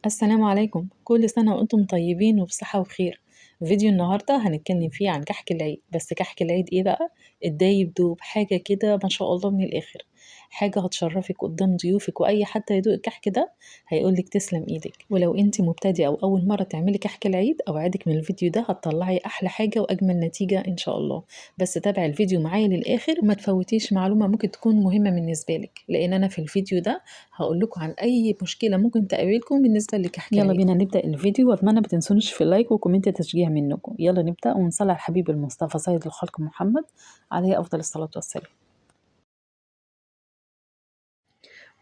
السلام عليكم، كل سنة وأنتم طيبين وبصحة وخير. فيديو النهاردة هنتكلم فيه عن كحك العيد، بس كحك العيد إيه بقى؟ الدايب دوب، حاجة كده ما شاء الله من الآخر. حاجة هتشرفك قدام ضيوفك، وأي حد يدوق الكحك ده هيقولك تسلم إيدك. ولو أنت مبتدئة أو أول مرة تعملي كحك العيد، أوعدك من الفيديو ده هتطلعي أحلى حاجة وأجمل نتيجة إن شاء الله. بس تابعي الفيديو معايا للآخر وما تفوتيش معلومة ممكن تكون مهمة بالنسبة لك، لأن أنا في الفيديو ده هقول لكم عن أي مشكلة ممكن تقابلكم بالنسبة لكحك يلا العيد. بينا نبدأ الفيديو، واتمنى ما تنسونيش في لايك وكومنت تشجيع منكم. يلا نبدأ ونصلي على الحبيب المصطفى سيد الخلق محمد عليه أفضل الصلاة والسلام.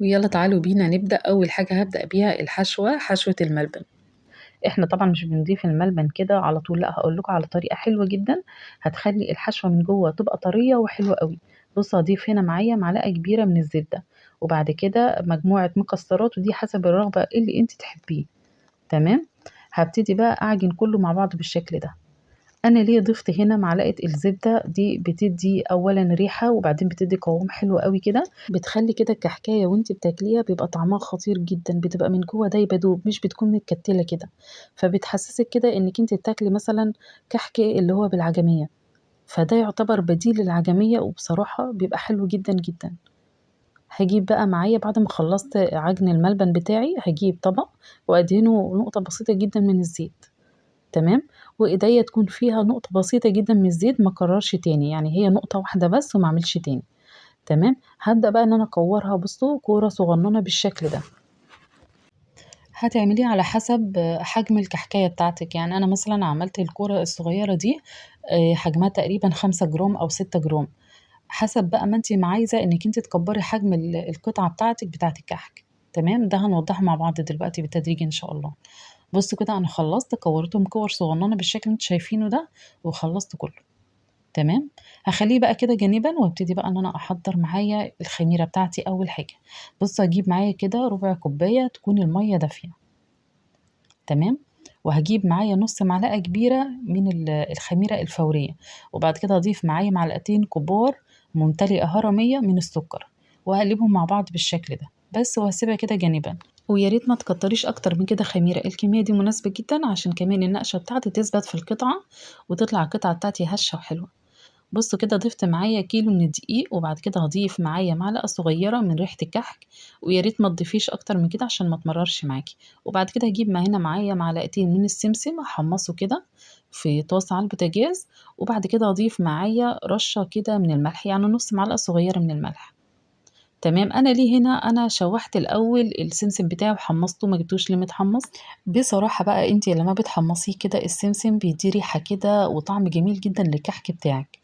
ويلا تعالوا بينا نبدأ. أول حاجة هبدأ بيها الحشوة، حشوة الملبن. احنا طبعا مش بنضيف الملبن كده على طول، لا هقول لكم على طريقة حلوة جدا هتخلي الحشوة من جوه تبقى طرية وحلوة قوي. بص، هضيف هنا معايا معلقة كبيرة من الزبدة، وبعد كده مجموعة مكسرات، ودي حسب الرغبة اللي انت تحبيه. تمام. هبتدي بقى اعجن كله مع بعض بالشكل ده. انا ليه ضفت هنا معلقه الزبده دي؟ بتدي اولا ريحه، وبعدين بتدي قوام حلو قوي كده، بتخلي كده الكحكايه وانت بتاكليها بيبقى طعمها خطير جدا، بتبقى من جوه دايبه دوب، مش بتكون متكتله كده. فبتحسسك كده انك انت بتاكلي مثلا كحكه اللي هو بالعجميه، فده يعتبر بديل للعجميه، وبصراحه بيبقى حلو جدا جدا. هجيب بقى معايا بعد ما خلصت عجن الملبن بتاعي، هجيب طبق وادهنه نقطه بسيطه جدا من الزيت. تمام. وايديا تكون فيها نقطة بسيطة جدا من الزيت، ما اكررش تاني، يعني هي نقطة واحدة بس وما اعملش تاني. تمام. هبدأ بقى ان انا اكورها، بصوا كورة صغننة بالشكل ده. هتعمليه على حسب حجم الكحكاية بتاعتك. يعني أنا مثلا عملت الكرة الصغيرة دي، حجمها تقريبا 5 جرام أو 6 جرام. حسب بقى ما انتي ما عايزة انك انتي تكبري حجم القطعة بتاعتك بتاعت الكحك. تمام، ده هنوضحه مع بعض دلوقتي بالتدريج ان شاء الله. بصوا كده، انا خلصت كورتهم كور صغننه بالشكل اللي انتوا شايفينه ده، وخلصت كله. تمام. هخليه بقى كده جانبا، وابتدي بقى ان انا احضر معايا الخميره بتاعتي. اول حاجه، بص هجيب معايا كده ربع كوبايه تكون الميه دافيه. تمام. وهجيب معايا نص معلقه كبيره من الخميره الفوريه، وبعد كده هضيف معايا معلقتين كبار ممتلئه هرميه من السكر، وهقلبهم مع بعض بالشكل ده بس، وهسيبها كده جانبا. ويا ريت ما تكتريش اكتر من كده خميره، الكميه دي مناسبه جدا عشان كمان النقشه بتاعتي تثبت في القطعه، وتطلع القطعه بتاعتي هشه وحلوه. بصوا كده، ضفت معايا كيلو من الدقيق، وبعد كده هضيف معايا معلقة صغيرة من ريحة الكحك، ويا ريت ما تضيفيش اكتر من كده عشان ما تمررش معاكي. وبعد كده هجيب هنا معايا معلقتين من السمسم، احمصه كده في طاسة على البوتاجاز، وبعد كده هضيف معايا رشة كده من الملح، يعني نص معلقة صغيرة من الملح. تمام. انا ليه هنا انا شوحت الاول السمسم بتاعي وحمصته، ما جبتوش ليه متحمص. بصراحة بقى انتي لما بتحمصيه كده السمسم بيدي ريحة كده وطعم جميل جدا للكحك بتاعك،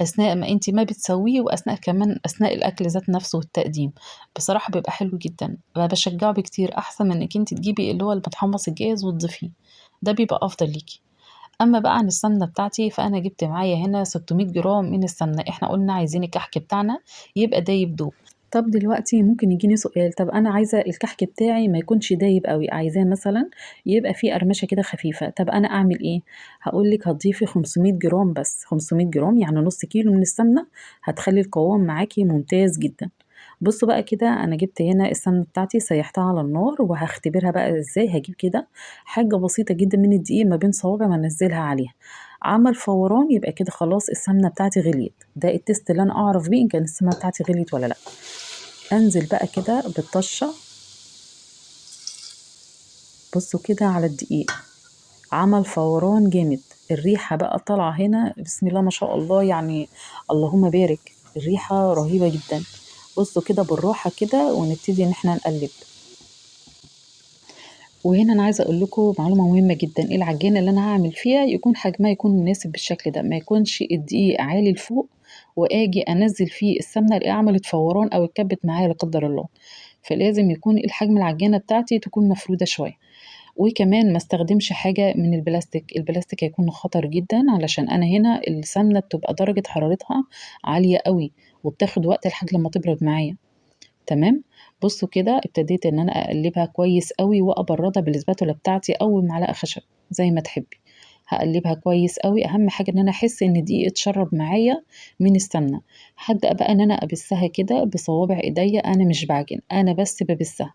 اثناء ما انتي ما بتسويه، واثناء كمان اثناء الاكل ذات نفسه والتقديم. بصراحة بيبقى حلو جدا، انا بشجعه بكتير احسن من انك انتي تجيبي اللي هو المتحمص الجاهز وتضيفيه، ده بيبقى افضل ليكي. اما بقى عن السمنة بتاعتي، فانا جبت معايا هنا 600 جرام من السمنة. احنا قلنا عايزين الكحك بتاعنا يبقى دايب دوب. طب دلوقتي ممكن يجيني سؤال، طب انا عايزه الكحك بتاعي ما يكونش دايب قوي، عايزاه مثلا يبقى فيه قرمشه كده خفيفه، طب انا اعمل ايه؟ هقول لك هتضيفي 500 جرام بس، 500 جرام يعني نص كيلو من السمنه، هتخلي القوام معاكي ممتاز جدا. بصوا بقى كده، انا جبت هنا السمنه بتاعتي سيحتها على النار، وهختبرها بقى ازاي. هجيب كده حاجه بسيطه جدا من الدقيق ما بين صوابع ما انزلها عليها، عمل فوران، يبقى كده خلاص السمنه بتاعتي غليت. ده التست اللي انا اعرف بيه ان كان السمنه بتاعتي غليت ولا لا. انزل بقى كده بالطشة، بصوا كده على الدقيق، عمل فوران جامد. الريحة بقى طالعة هنا بسم الله ما شاء الله، يعني اللهم بارك، الريحة رهيبة جدا. بصوا كده بالراحة كده، ونبتدي ان احنا نقلب. وهنا انا عايزه اقول لكم معلومه مهمه جدا، العجينه اللي انا هعمل فيها يكون حجمها يكون مناسب بالشكل ده، ما يكونش الدقيق عالي لفوق واجي انزل فيه السمنه الاقيها عملت فوران او اتكبت معايا لا قدر الله. فلازم يكون الحجم العجينه بتاعتي تكون مفروده شويه. وكمان ما استخدمش حاجه من البلاستيك، البلاستيك هيكون خطر جدا، علشان انا هنا السمنه بتبقى درجه حرارتها عاليه قوي، وبتاخد وقت لحد لما تبرد معايا. تمام. بصوا كده، ابتديت ان انا اقلبها كويس قوي، وابردها بالاسباتولا بتاعتي او معلقه خشب زي ما تحبي. هقلبها كويس قوي، اهم حاجه ان انا احس ان دي اتشرب معايا من السمنه. هبدا بقى ان انا ابسها كده بصوابع ايديا، انا مش بعجن، انا بس ببسها.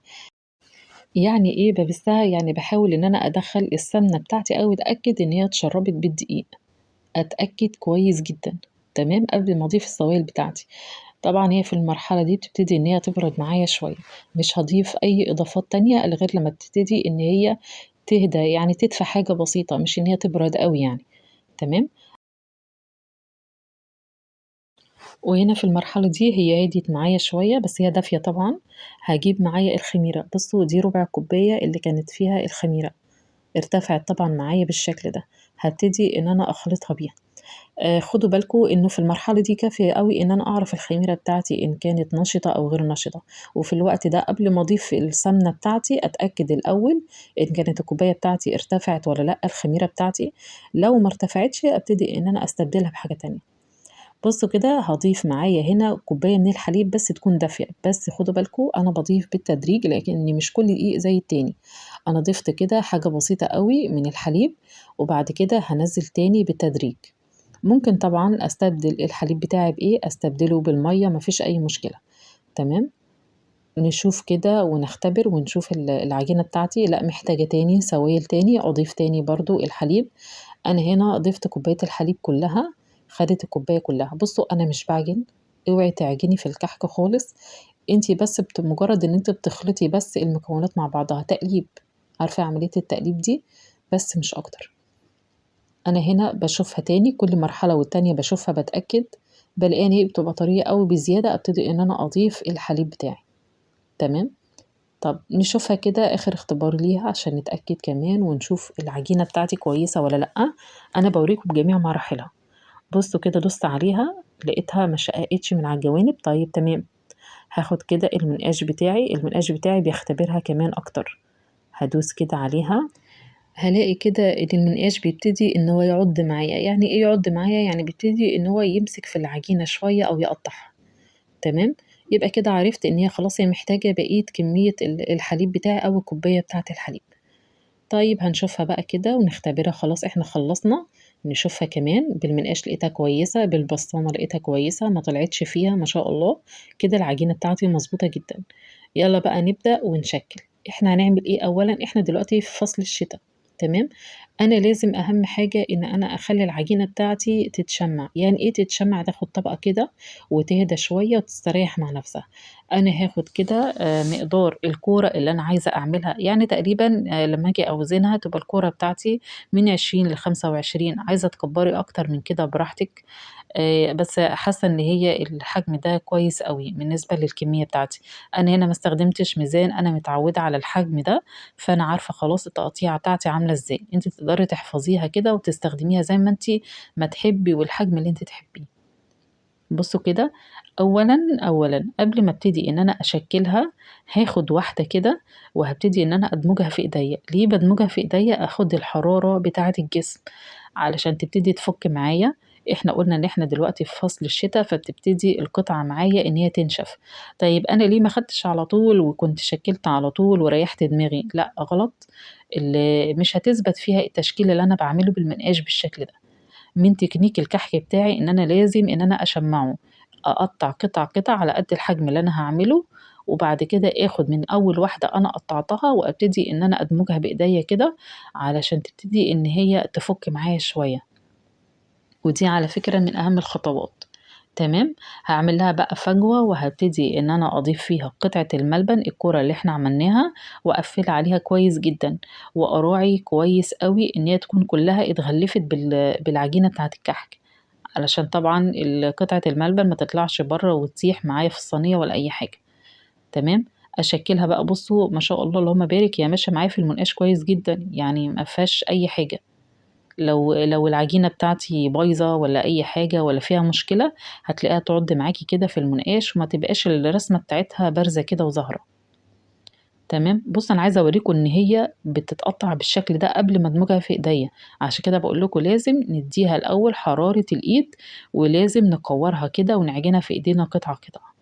يعني إيه بابسّها؟ يعني باحاول إن أنا أدخّل السمنة بتاعتي أو أتأكد إن هي اتشرّبت بالدقيق، أتأكد كويس جدًا، تمام، قبل ما أضيف السوائل بتاعتي. طبعًا هي في المرحلة دي بتبتدي إن هي تبرد معايا شوية، مش هاضيف أي إضافات تانية إلا غير لمّا تبتدي إن هي تهدى، يعني تدفى حاجة بسيطة، مش إن هي تبرد أوي يعني، تمام. وهنا في المرحلة دي هي هديت معايا شوية بس هي دافية طبعًا، هاجيب معايا الخميرة، بُصّوا دي ربع كوباية اللي كانت فيها الخميرة، ارتفعت طبعًا معايا بالشكل ده، هابتدي إن أنا أخلطها بيها. خدوا بالكم إنه في المرحلة دي كافية أوي إن أنا أعرف الخميرة بتاعتي إن كانت نشطة أو غير نشطة، وفي الوقت ده قبل ما أضيف السمنة بتاعتي أتأكد الأول إن كانت الكوباية بتاعتي ارتفعت والّا لأ الخميرة بتاعتي، لو ما ارتفعتش أبتدي إن أنا أستبدلها بحاجة تانية. بُصّوا كده هاضيف معايا هنا كوباية من الحليب بس تكون دافية، بس خدوا بالكم أنا باضيف بالتدريج لإن مش كل دقيق زي التاني، أنا ضِفت كده حاجة بسيطة أوي من الحليب، وبعد كده هانزّل تاني بالتدريج. ممكن طبعًا أستبدل الحليب بتاعي بإيه، أستبدله بالمَيّة ما فيش أي مشكلة، تمام، نشوف كده ونختبر ونشوف العجينة بتاعتي لأ محتاجة تاني سوايل تاني، أضيف تاني برضه الحليب، أنا هنا ضِفت كوباية الحليب كلّها، خدت الكوباية كلّها. بُصّوا أنا مش باعجن، اوعي تعجني في الكحك خالص، أنتِ بس مجرّد إن أنتِ بتخلطي بس المكونات مع بعضها، تقليب، عارفة عملية التقليب دي؟ بس مش أكتر. أنا هنا باشوفها تاني كل مرحلة والتانية باشوفها باتأكد، بالاقيها إن هي بتبقى طرية أوي بزيادة، أبتدي إن أنا أضيف الحليب بتاعي، تمام؟ طب نشوفها كده آخر اختبار ليها عشان نتأكد كمان ونشوف العجينة بتاعتي كويسة والّا لأ، أنا باوريكم بجميع مراحلها، بُصّوا كده دوست عليها لقيتها ما شققتش من على الجوانب، طيب تمام، هاخد كده المنقاش بتاعي بيختبرها كمان أكتر، هادوس كده عليها هالاقي كده إن المنقاش بيبتدي إن هو يعُض معايا، يعني إيه يعُض معايا؟ يعني بيبتدي إن هو يمسك في العجينة شوية أو يقطّعها، تمام، يبقى كده عرفت إن هي خلاص هي محتاجة بقية كمية الحليب بتاعي أو الكوباية بتاعة الحليب. طيب هنشوفها بقى كده ونختبرها خلاص إحنا خلّصنا، نشوفها كمان بالمنقاش لقيتها كويسة، بالبسطامة لقيتها كويسة، ما طلعتش فيها ما شاء الله، كده العجينة بتاعتي مضبوطة جدًا. يالّا بقى نبدأ ونشكِّل، إحنا هنعمل إيه أولًا، إحنا دلوقتي في فصل الشتا، تمام، أنا لازم أهم حاجة إن أنا أخلّي العجينة بتاعتي تتشمّع، يعني إيه تتشمّع؟ تاخد طبقة كده وتهدى شوية وتستريّح مع نفسها. أنا هاخد كده مقدار الكورة اللي أنا عايزة أعملها، يعني تقريبًا لمّا آجي أوزنها تبقى الكورة بتاعتي من 20 ل25 عايزة تكبّري أكتر من كده براحتك، بس حاسة إن هي الحجم ده كويس أوي بالنسبة للكمية بتاعتي. أنا هنا ما استخدمتش ميزان، أنا متعودة على الحجم ده، فأنا عارفة خلاص التقطيعة بتاعتي عاملة إزاي، أنتِ تقدري تحفظيها كده وتستخدميها زي ما أنتِ ما تحبي والحجم اللي أنتِ تحبيه. بُصّوا كده، أولًا قبل ما أبتدي إن أنا أشكِّلها، هاخد واحدة كده وهابتدي إن أنا أدمجها في إيديّا، ليه بادمجها في إيديّا؟ آخد الحرارة بتاعة الجسم، علشان تبتدي تفُك معايا، إحنا قُلنا إن إحنا دلوقتي في فصل الشتا، فبتبتدي القطعة معايا إن هي تنشف، طيب أنا ليه ما خدتش على طول وكنت شكِّلت على طول وريّحت دماغي؟ لأ غلط، مش هتثبت فيها التشكيل اللي أنا باعمله بالمنقاش بالشكل ده. من تكنيك الكحك بتاعي إن أنا لازم إن أنا أشمّعه، أقطّع قطع على قد الحجم اللي أنا هاعمله، وبعد كده آخُد من أول واحدة أنا قطّعتها وأبتدي إن أنا أدمجها بإيديّا كده، علشان تبتدي إن هي تفُك معايا شوية، ودي على فكرة من أهم الخطوات، تمام، هاعمل لها بقى فجوة وهابتدي إن أنا أضيف فيها قطعة الملبن الكورة اللي إحنا عملناها، وأقفّلها عليها كويس جدًا، وأراعي كويس أوي إن هي تكون كلّها اتغلّفت بالعجينة بتاعة الكحك، علشان طبعًا قطعة الملبن ما تطلعش برّه وتسيح معايا في الصينية ولا أي حاجة، تمام، أشكّلها بقى بُصّوا ما شاء الله اللهم بارك هي ماشية معايا في المنقاش كويس جدًا، يعني ما فيهاش أي حاجة. لو العجينة بتاعتي بايظة والّا أي حاجة والّا فيها مشكلة، هتلاقيها تعض معاكِ كده في المنقاش وما تبقاش الرسمة بتاعتها بارزة كده وظاهرة، تمام. بُصّوا أنا عايزة أوريكم إن هي بتتقطّع بالشكل ده قبل ما أدمجها في إيديّا، عشان كده باقول لكم لازم ندّيها الأول حرارة الإيد، ولازم نكوّرها كده ونعجنها في إيدينا قطعة، قطعة،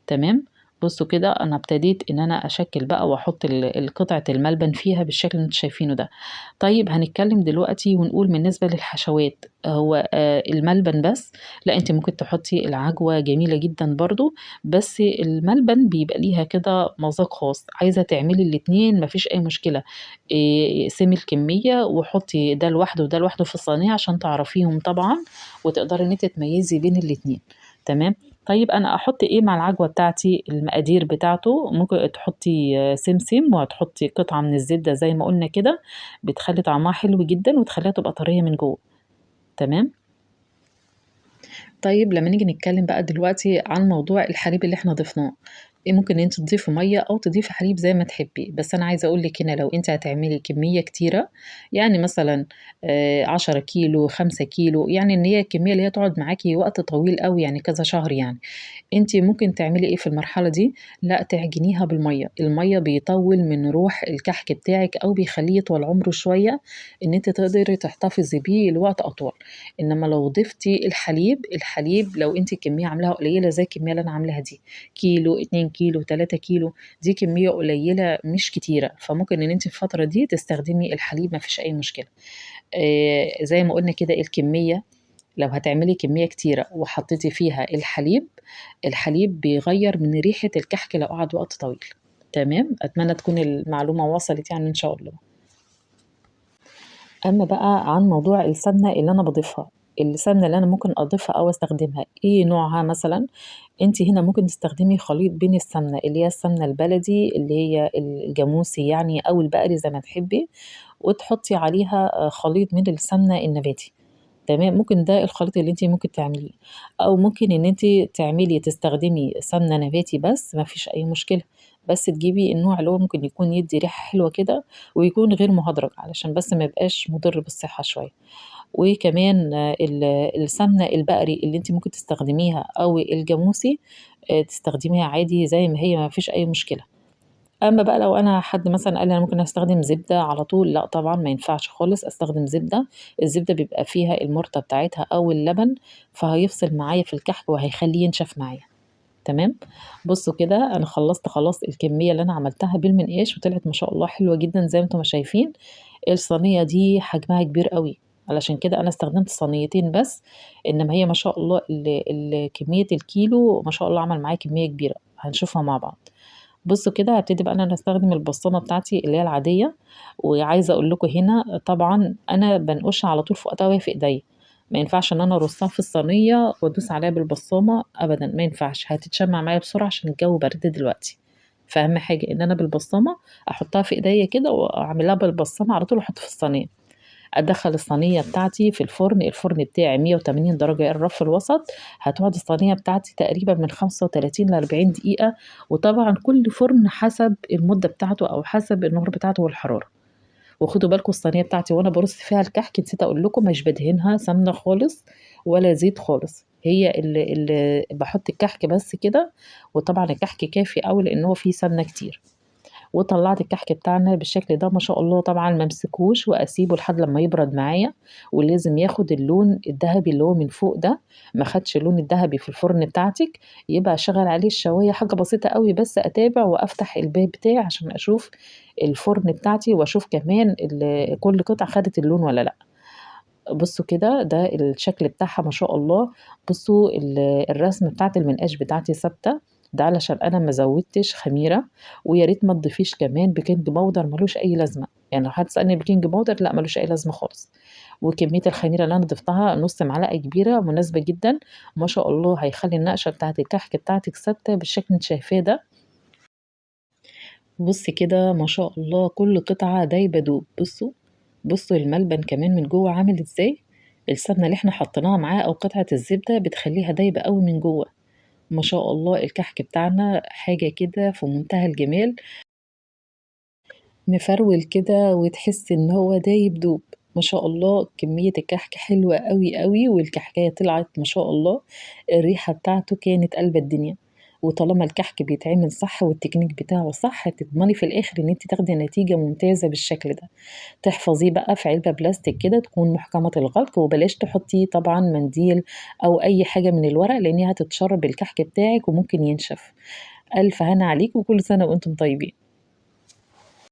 تمام. بصوا كده انا ابتديت ان انا اشكل بقى واحط القطعة الملبن فيها بالشكل اللي انتوا شايفينه ده. طيب هنتكلم دلوقتي ونقول بالنسبة للحشوات، هو الملبن بس؟ لا، انت ممكن تحطي العجوة، جميلة جدا برضو، بس الملبن بيبقى ليها كده مذاق خاص. عايزة تعملي الاتنين مفيش اي مشكلة، اقسمي الكمية وحطي ده لوحده وده لوحده في الصينية عشان تعرفيهم طبعا، وتقدري ان انت تميزي بين الاتنين. تمام. طيب انا احط ايه مع العجوه بتاعتي؟ المقادير بتاعته ممكن تحطي سمسم، وهتحطي قطعه من الزبده زي ما قلنا كده، بتخلي طعمها حلو جدا وتخليها تبقى طريه من جوه. تمام. طيب لما نيجي نتكلم بقى دلوقتي عن موضوع الحليب اللي احنا ضفناه، ايه ممكن ان انت تضيفي ميه او تضيفي حليب زي ما تحبي، بس انا عايزه اقول لك هنا لو انت هتعملي كميه كتيره، يعني مثلا 10 كيلو 5 كيلو، يعني ان هي الكميه اللي هي تقعد معاكي وقت طويل قوي، يعني كذا شهر يعني، انت ممكن تعملي ايه في المرحله دي؟ لا، تعجنيها بالميه. الميه بيطول من روح الكحك بتاعك او بيخليه يطول عمره شويه، ان انت تقدري تحتفظي بيه لوقت اطول. انما لو ضفتي الحليب لو انت الكميه عاملاها قليله زي الكميه اللي انا عاملاها دي، كيلو 2 كيلو 3 كيلو، دي كميه قليله مش كتيره، فممكن ان انت في الفتره دي تستخدمي الحليب، ما فيش اي مشكله. زي ما قلنا كده الكميه، لو هتعملي كمية كتيرة وحطيتي فيها الحليب بيغير من ريحة الكحك لو قعد وقت طويل. تمام، أتمنى تكون المعلومة وصلت يعني إن شاء الله. أما بقى عن موضوع السمنة اللي أنا بضيفها، السمنة اللي أنا ممكن أضيفها أو أستخدمها إيه نوعها مثلا؟ أنت هنا ممكن تستخدمي خليط بين السمنة اللي هي السمنة البلدي اللي هي الجاموسي يعني أو البقري زي ما تحبي، وتحطي عليها خليط من السمنة النباتي. تمام، ممكن ده الخليط اللي انت ممكن تعمليه، او ممكن ان انت تستخدمي سمنة نباتي بس ما فيش اي مشكلة، بس تجيبي النوع اللي هو ممكن يكون يدي ريحة حلوة كده ويكون غير مهدرج علشان بس ما يبقاش مضر بالصحة شوية. وكمان السمنة البقري اللي انت ممكن تستخدميها او الجاموسي، تستخدميها عادي زي ما هي، ما فيش اي مشكلة. اما بقى لو انا حد مثلا قال لي انا ممكن استخدم زبده على طول، لا طبعا ما ينفعش خالص استخدم زبده. الزبده بيبقى فيها المرطه بتاعتها او اللبن، فهيفصل معايا في الكحك وهيخليه ينشف معايا. تمام. بصوا كده انا خلصت خلاص الكميه اللي انا عملتها بالمنقاش، وطلعت ما شاء الله حلوه جدا زي ما انتم ما شايفين. الصينيه دي حجمها كبير قوي، علشان كده انا استخدمت صينيتين بس، انما هي ما شاء الله كميه الكيلو ما شاء الله عمل معايا كميه كبيره، هنشوفها مع بعض. بصوا كده هبتدي بقى انا استخدم البصمه بتاعتي اللي هي العاديه. وعايزه اقول لكم هنا طبعا انا بنقش على طول في وقتها وهي في ايديا، ما ينفعش ان انا ارصها في الصينيه وادوس عليها بالبصامه ابدا، ما ينفعش، هتتشمع معايا بسرعه عشان الجو برد دلوقتي. فاهم حاجه؟ ان انا بالبصامه احطها في ايديا كده واعملها بالبصامه على طول واحطها في الصينيه. ادخل الصينيه بتاعتي في الفرن، الفرن بتاعي 180 درجه الرف الوسط، هتقعد الصينيه بتاعتي تقريبا من 35 ل 40 دقيقه. وطبعا كل فرن حسب المده بتاعته او حسب النار بتاعته والحراره. وخدوا بالكم الصينيه بتاعتي وانا برص فيها الكحك نسيت اقول لكم مش بدهنها سمنه خالص ولا زيت خالص، هي اللي بحط الكحك بس كده. وطبعا الكحك كافي قوي لان هو فيه سمنه كتير. وطلعت الكحك بتاعنا بالشكل ده ما شاء الله، طبعا ما امسكوش واسيبه لحد لما يبرد معايا، ولازم ياخد اللون الذهبي اللي هو من فوق ده. ما خدش اللون الذهبي في الفرن بتاعتك، يبقى شغل عليه الشوايه حاجه بسيطه قوي، بس اتابع وافتح الباب بتاعي عشان اشوف الفرن بتاعتي واشوف كمان كل قطعه خدت اللون ولا لا. بصوا كده ده الشكل بتاعها ما شاء الله. بصوا الرسم بتاعت المنقاش بتاعتي ثابته، ده علشان انا ما زودتش خميره. ويا ريت ما تضيفيش كمان بيكنج باودر، ملوش اي لازمه، يعني لو حد سالني بيكنج باودر لا ملوش اي لازمه خالص. وكميه الخميره اللي انا ضفتها نص معلقه كبيره مناسبه جدا، ما شاء الله هيخلي النقشه بتاعت الكحك بتاعتك ثابته بالشكل اللي انت شايفاه ده. بصي كده ما شاء الله كل قطعة دايبة دوب. بصوا الملبن كمان من جوه عامل ازاي، السمنة اللي احنا حطيناها معاه او قطعة الزبدة بتخليها دايبة قوي من جوه. ما شاء الله الكحك بتاعنا حاجة كده في منتهى الجمال، مفرول كده وتحس ان هو دايب دوب. ما شاء الله كمية الكحك حلوة قوي قوي، والكحكاية طلعت ما شاء الله، الريحة بتاعته كانت قلب الدنيا. وطالما الكحك بيتعمل صح والتكنيك بتاعه صح، تضمني في الاخر ان انت تاخدي نتيجة ممتازة بالشكل ده. تحفظيه بقى في علبة بلاستيك كده تكون محكمة الغلق، وبلاش تحطيه طبعا منديل او اي حاجة من الورق لانها هتتشرب الكحك بتاعك وممكن ينشف. ألف هنا عليكم وكل سنة وأنتم طيبين.